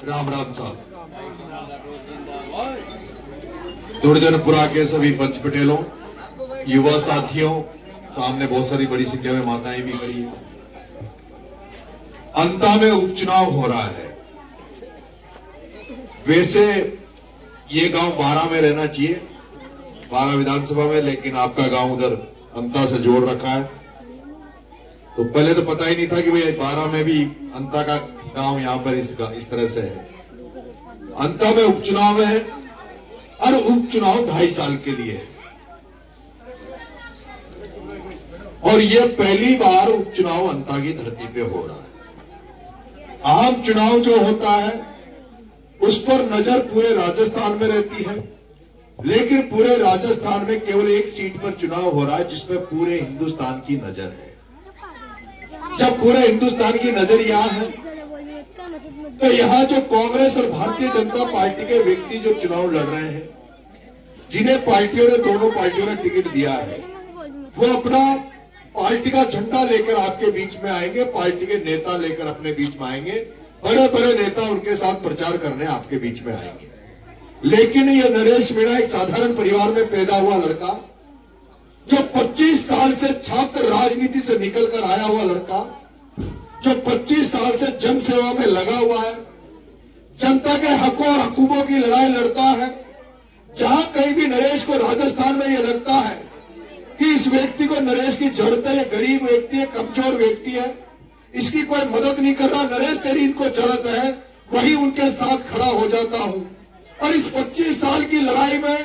राम राम साहब। दुर्जनपुरा के सभी पंच पटेलों, युवा साथियों, सामने बहुत सारी बड़ी संख्या में माताएं भी खड़ी हैं। अंता में उपचुनाव हो रहा है। वैसे ये गांव 12 में रहना चाहिए, 12 विधानसभा में, लेकिन आपका गांव उधर अंता से जोड़ रखा है। तो पहले तो पता ही नहीं था कि भाई 12 में भी अंता का गांव यहां पर इस तरह से है। अंता में उपचुनाव है और उपचुनाव 2.5 साल के लिए है। और यह पहली बार उपचुनाव अंता की धरती पे हो रहा है। आम चुनाव जो होता है उस पर नजर पूरे राजस्थान में रहती है, लेकिन पूरे राजस्थान में केवल एक सीट पर चुनाव हो रहा है जिसमें पूरे हिंदुस्तान की नजर है। जब पूरे हिंदुस्तान की नजर यहां है तो यहां जो कांग्रेस और भारतीय जनता पार्टी के व्यक्ति जो चुनाव लड़ रहे हैं, जिन्हें दोनों पार्टियों ने टिकट दिया है, वो अपना पार्टी का झंडा लेकर आपके बीच में आएंगे, पार्टी के नेता लेकर अपने बीच में आएंगे, बड़े बड़े नेता उनके साथ प्रचार करने आपके बीच में आएंगे। लेकिन ये नरेश मीणा एक साधारण परिवार में पैदा हुआ लड़का, जो 25 साल से छात्र राजनीति से निकलकर आया हुआ लड़का, जो 25 साल से जन सेवा में लगा हुआ है, जनता के हकों और हकूकों की लड़ाई लड़ता है। जहां कहीं भी नरेश को राजस्थान में यह लगता है कि इस व्यक्ति को नरेश की जरूरत है, ये गरीब व्यक्ति है, कमजोर व्यक्ति है, इसकी कोई मदद नहीं कर रहा, नरेश तेरी इनको जरूरत है, वही उनके साथ खड़ा हो जाता हूं। और इस 25 साल की लड़ाई में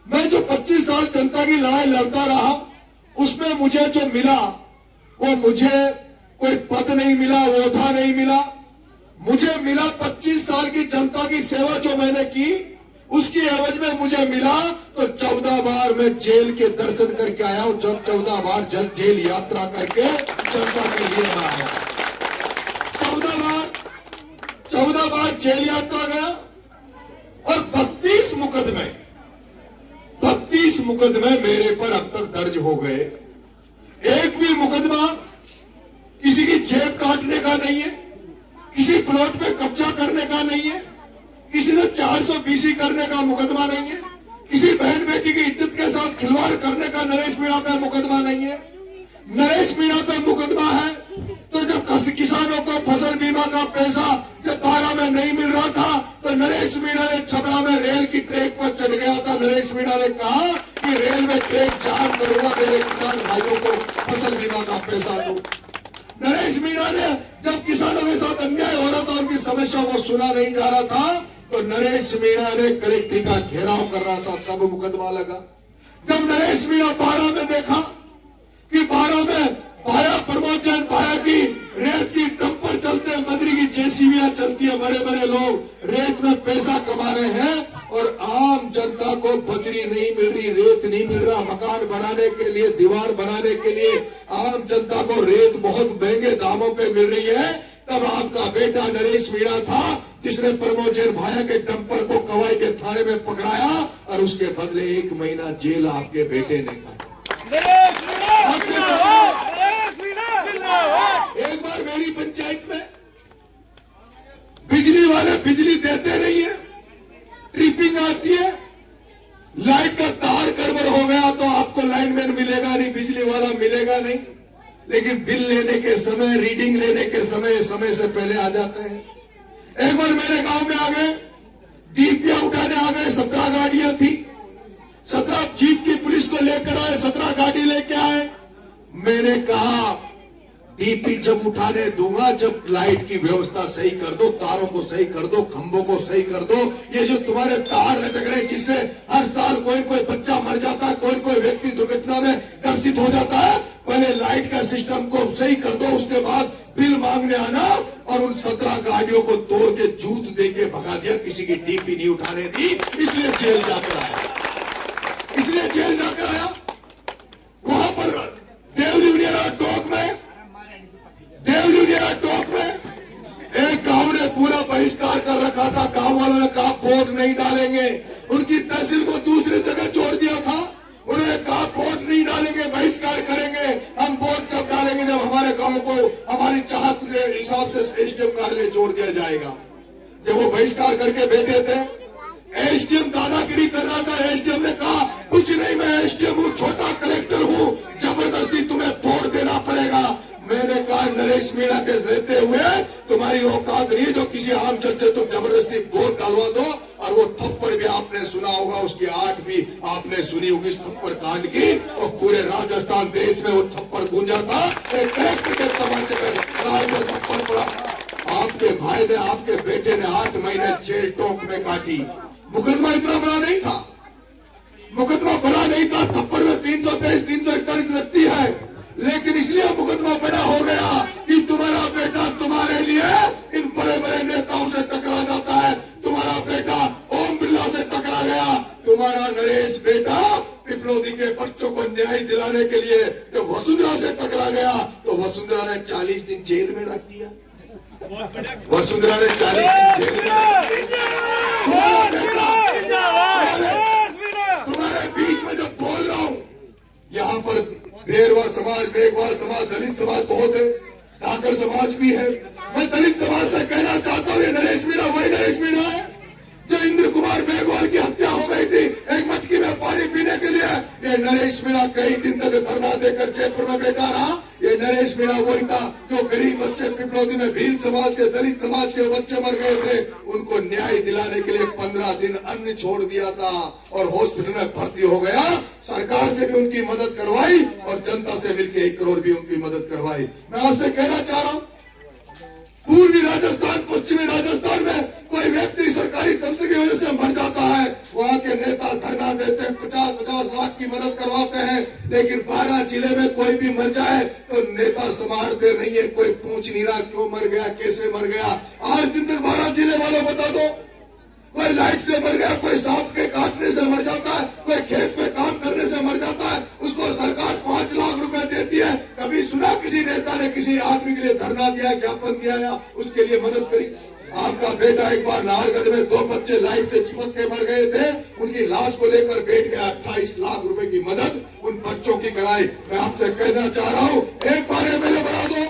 मैं जो 25 साल जनता की लड़ाई लड़ता रहा, उसमें मुझे जो मिला वो मुझे कोई पद नहीं मिला, ओहदा नहीं मिला, मुझे मिला 25 साल की जनता की सेवा जो मैंने की, उसकी एवज में मुझे मिला तो 14 बार मैं जेल के दर्शन करके आया हूं। जब 14 बार जेल यात्रा करके जनता के लिए मैं आया, 14 बार जेल यात्रा गया और 32 मुकदमे मेरे पर अब तक दर्ज हो गए। एक भी मुकदमा किसी की जेब काटने का नहीं है, किसी प्लॉट पे कब्जा करने का नहीं है, किसी से 420 करने का मुकदमा नहीं है, किसी बहन बेटी की इज्जत के साथ खिलवाड़ करने का नरेश मीणा पे मुकदमा नहीं है। नरेश मीणा पे मुकदमा है तो जब किसानों को फसल बीमा का पैसा जब 12 में नहीं मिल रहा था तो नरेश मीणा ने छपरा में रेल की ट्रैक पर चढ़ गया था। नरेश मीणा ने कहा कि रेलवे ट्रैक जाम करूंगा, मेरे किसान भाइयों को फसल बीमा का पैसा दो। नरेश मीणा ने जब किसानों के साथ अन्याय हो रहा था, उनकी समस्या को सुना नहीं जा रहा था, तो नरेश मीणा ने कलेक्टर का घेराव कर रहा था, तब मुकदमा लगा। जब नरेश मीणा 12 में देखा कि 12 में भाया प्रमोद जैन भाया की रेत की डंपर चलते हैं, मजरी की जेसीबियां चलती है, बड़े बड़े लोग रेत में पैसा कमा रहे हैं और आम जनता को बजरी नहीं मिल रही, रेत नहीं मिल रहा, मकान बनाने के लिए, दीवार बनाने के लिए आम जनता को रेत बहुत महंगे दामों पे मिल रही है। तब आपका बेटा नरेश मीणा था जिसने प्रमोद जैन भाया के डंपर को कवाई के थाने में पकड़ाया और उसके बदले 1 महीना जेल आपके बेटे ने काटा। एक बार मेरी पंचायत में बिजली वाले बिजली देते नहीं है, ट्रिपिंग आती है, लाइट का तार गड़बड़ हो गया तो आपको लाइनमैन मिलेगा नहीं, बिजली वाला मिलेगा नहीं, लेकिन बिल लेने के समय, रीडिंग लेने के समय से पहले आ जाते हैं। एक बार मेरे गांव में आ गए, डीपीआ उठाने आ गए, 17 गाड़ियां थी, 17 जीप की पुलिस को लेकर आए, 17 गाड़ी लेके आए। मैंने कहा डीपी जब उठाने दूंगा जब लाइट की व्यवस्था सही कर दो, तारों को सही कर दो, खंभों को सही कर दो, ये जो तुम्हारे तार लटक रहे जिससे हर साल कोई बच्चा मर जाता है, कोई व्यक्ति दुर्घटना में ग्रसित हो जाता है, पहले लाइट का सिस्टम को सही कर दो, उसके बाद बिल मांगने आना। और उन 17 गाड़ियों को तोड़ के जूत दे के भगा दिया, किसी की डीपी नहीं उठाने दी, इसलिए जेल जाकर आया। वहां पर देवलिया टोक में एक गांव ने पूरा बहिष्कार कर रखा था। गांव वालों ने कहा वोट नहीं डालेंगे, उनकी तहसील को दूसरी जगह छोड़ दिया था। उन्होंने कहा वोट नहीं डालेंगे, बहिष्कार करेंगे, हम वोट जब डालेंगे जब हमारे गांव को हमारी चाहत के हिसाब से एसडीएम कार्यालय जोड़ दिया जाएगा। जब वो बहिष्कार करके बैठे थे, एसडीएम दादागिरी कर रहा था। एसडीएम ने कहा कुछ नहीं, मैं एसडीएम हूँ, छोटा कलेक्टर हूँ, जबरदस्ती तुम्हें तोड़ देना पड़ेगा। मैंने कहा नरेश मीणा के रहते हुए तुम्हारी औकात नहीं, जो किसी आम जन से तुम जबरदस्ती वोट डालवा दो। और वो थप्पड़ भी आपने सुना होगा, उसकी आठ भी आपने सुनी होगी इस थप्पड़ कांड की, और पूरे राजस्थान देश में वो थप्पड़ गूंजा था। एक कलेक्टर के तमाचे में थप्पड़ पड़ा। आपके भाई ने, आपके बेटे ने 8 महीने जेल टोक में काटी। मुकदमा इतना बड़ा नहीं था, मुकदमा बड़ा नहीं था। थप्पड़ में 323, 341 लगती है, लेकिन इसलिए मुकदमा बड़ा हो गया कि तुम्हारा बेटा तुम्हारे लिए इन बड़े बड़े नेताओं से टकरा जाता है। तुम्हारा बेटा ओम बिरला से टकरा गया, तुम्हारा नरेश बेटा पिपलोदी के बच्चों को न्याय दिलाने के लिए जब वसुंधरा से टकरा गया तो वसुंधरा ने 40 दिन जेल में रख दिया। वसुंधरा ने 40 दिन जेल में रख दिया। तुम्हारे बीच में जो बोल रहा हूं, यहाँ पर बेरवा समाज, मेघवाल समाज, दलित समाज बहुत है, ठाकर समाज भी है। मैं दलित समाज से कहना चाहता हूँ, ये नरेश मीणा वही नरेश मीणा है जो इंद्र कुमार मेघवाल की हत्या हो गई थी एक मटकी में पानी पीने के लिए। ये नरेश मीणा कई दिन तक धरना देकर जयपुर में बैठा रहा। ये नरेश मीणा वही था जो गरीब बच्चे पिपलोदी में भील समाज के, दलित समाज के बच्चे मर गए थे, उनको न्याय दिलाने के लिए 15 दिन अन्न छोड़ दिया था और हॉस्पिटल में भर्ती हो गया। सरकार से भी उनकी मदद करवाई और जनता से मिलकर 1 करोड़ भी उनकी मदद करवाई। मैं आपसे कहना चाह रहा हूँ, पूर्वी राजस्थान, पश्चिमी राजस्थान में कोई व्यक्ति सरकारी तंत्र की वजह से मर जाता है, वहाँ के नेता धरना देते हैं, 50-50 लाख की मदद करवाते हैं, लेकिन 12 जिले में कोई भी मर जाए तो नेता संभालते नहीं है, कोई पूछ नहीं रहा क्यों मर गया, कैसे मर गया। आज दिन तक 12 जिले वालों बता दो, कोई लाइट से मर गया, कोई सांप के काटने से मर जाता है, कोई खेत में काम करने से मर जाता है, उसको सरकार 5 लाख रुपए देती है। कभी सुना किसी नेता ने किसी आदमी के लिए धरना दिया, ज्ञापन दिया या उसके लिए मदद करी? आपका बेटा एक बार नाहरगढ़ में 2 बच्चे लाइट से चिपक के मर गए थे, उनकी लाश को लेकर बैठ गया, 28 लाख रुपए की मदद उन बच्चों की कराई। मैं आपसे कहना चाह रहा हूँ, एक बार एमएलए बना दो,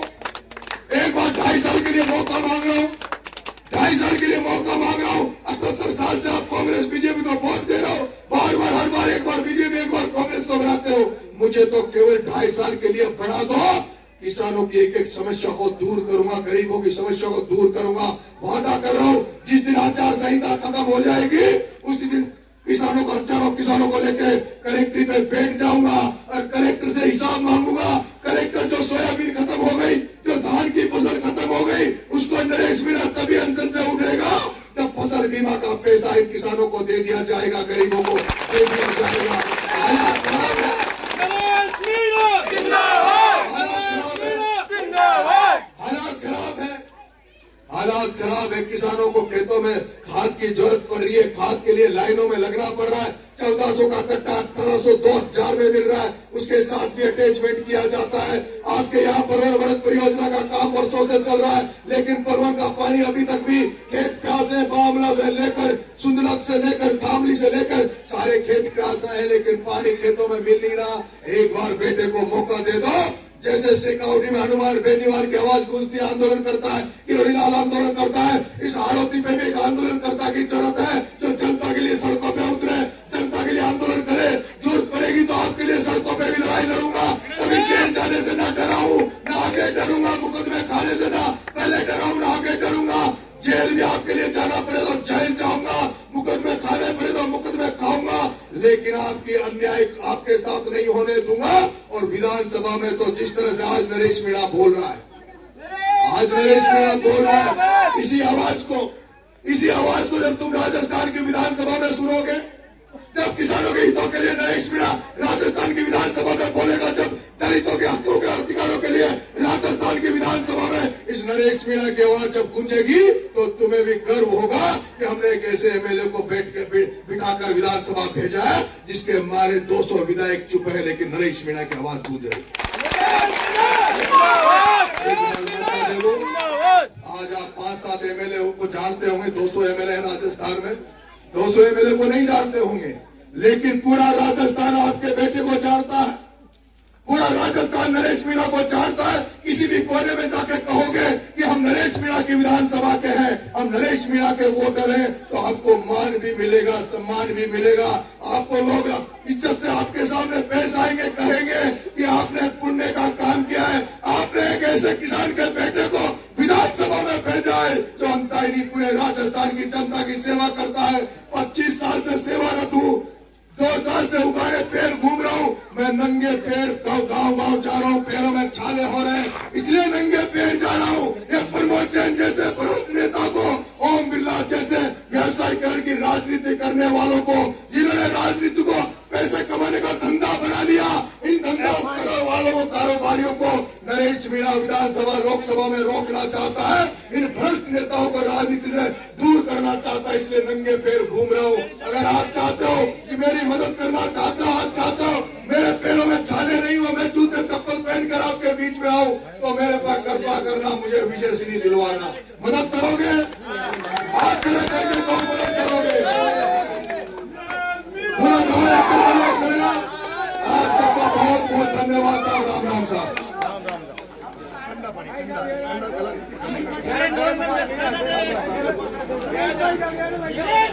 एक बार 2.5 साल के लिए मौका मांग रहा हूँ, 2.5 साल के लिए मौका मांग रहा हूँ। 78 साल से आप कांग्रेस बीजेपी को वोट दे रहे हो, बार बार हर बार एक बार बीजेपी एक बार कांग्रेस को बनाते हो। मुझे तो केवल 2.5 साल के लिए बना दो, किसानों की एक एक समस्या को दूर करूंगा, गरीबों की समस्या को दूर करूंगा, वादा कर रहा हूँ। जिस दिन आचार संहिता खत्म हो जाएगी उसी दिन किसानों को, हजारों किसानों को लेकर कलेक्ट्री पे बैठ जाऊंगा और कलेक्टर से हिसाब मांगूंगा। कलेक्टर जो सोयाबीन खत्म हो गई, जो धान की फसल खत्म हो गई, उसको नरेश मीणा तभी अनशन से उठेगा जब फसल बीमा का पैसा इन किसानों को दे दिया जाएगा, गरीबों को दे दिया जाएगा। हालात खराब है, हालात खराब है। किसानों को खेतों में खाद की जरूरत पड़ रही है, खाद के लिए लाइनों में लगना पड़ रहा है। 1400 का कट्टा 1800, 2000 में मिल रहा है, उसके साथ भी अटैचमेंट किया जाता है। आपके यहाँ परवन वृत परियोजना का काम वर्षों से चल रहा है, लेकिन परवन का पानी अभी तक भी खेत प्यास है, बामला से लेकर सुंदरक से लेकर थामली से लेकर सारे खेत प्यास है, लेकिन पानी खेतों में मिल नहीं रहा। एक बार बेटे को मौका दे दो, जैसे शेखावटी में हनुमान बेनीवाल की आवाज गूंजती आंदोलन करता है, किरोड़ीलाल आंदोलन करता है, इस हाड़ौती पे भी एक आंदोलन करता की जरूरत है जो जनता के लिए सड़कों पे उतरे, जनता के लिए आंदोलन करे। जरूरत पड़ेगी तो आपके लिए सड़कों पे भी लड़ाई लड़ूंगा। कभी जेल जाने से ना डराऊं, ना आगे डरूंगा, मुकदमे खाने से ना पहले डराऊं, ना आगे डरूंगा। जेल भी आपके लिए जाना पड़े तो जेल जाऊंगा, मुकदमे खाने पड़े तो मुकदमे खाऊंगा, लेकिन आपकी अन्याय आपके साथ नहीं होने दूंगा। और विधानसभा में तो जिस तरह से आज नरेश मीणा बोल रहा है, आज नरेश मीणा बोल रहा है, इसी आवाज को जब तुम राजस्थान की विधानसभा में सुनोगे, जब किसानों के हितों के लिए नरेश मीणा राजस्थान की विधानसभा में बोलेगा, जब दलितों के हकों के अधिकारों के लिए राजस्थान की विधानसभा में इस नरेश मीणा की आवाज जब गूंजेगी तो तुम्हें भी गर्व होगा कि हमने एक ऐसे एमएलए को बिठाकर विधानसभा भेजा है जिसके मारे 200 विधायक चुप है, लेकिन नरेश मीणा की आवाज गूंज रही। आज आप 5-7 एमएलए को जानते होंगे, 200 एमएलए है राजस्थान में, 200 एमएलए को नहीं जानते होंगे, लेकिन पूरा राजस्थान आपके बेटे को जानता है। पूरा राजस्थान नरेश मीणा को जानता है। किसी भी कोने में जाके कहोगे कि हम नरेश मीणा की विधानसभा के हैं, हम नरेश मीणा के वोटर हैं, तो आपको मान भी मिलेगा, सम्मान भी मिलेगा। आपको लोग इज्जत से आपके सामने पेश आएंगे, कहेंगे कि आपने पुण्य का काम किया है, आपने एक ऐसे किसान के बेटे को विधानसभा में भेजा है जो अंताई पूरे राजस्थान की जनता की सेवा करता है। 25 साल से सेवारत हूँ, 2 साल से उगाने पेड़ घूम रहा हूँ, मैं नंगे पैर गांव गांव जा रहा हूँ, पैरों में छाले हो रहे हैं, इसलिए नंगे पैर जा रहा हूँ। ये प्रमोद जैन जैसे भ्रष्ट नेता को, ओम बिरला जैसे व्यवसायीकरण की राजनीति करने वालों को, जिन्होंने राजनीति को पैसे कमाने का धंधा बना लिया, इन धंधा करने वालों को, कारोबारियों को नरेश मीणा विधानसभा लोकसभा में रोकना चाहता है। इन भ्रष्ट नेताओं को राजनीति से दूर करना चाहता है, इसलिए नंगे पैर घूम रहा हूँ। अगर आप चाहते हो कि मेरी मदद करना चाहते हो, आप चाहते हो मेरे पैरों में छाले नहीं हो, मैं जूते चप्पल पहनकर आपके बीच में आऊं, तो मेरे पास कृपा करना, मुझे विजय श्री दिलवाना। मदद करोगे? हाथ खड़े करके कौन मदद करोगे? पूरा गाँव एक करेगा। आप सबका बहुत बहुत धन्यवाद साहब। राम राम साहब। ठंडा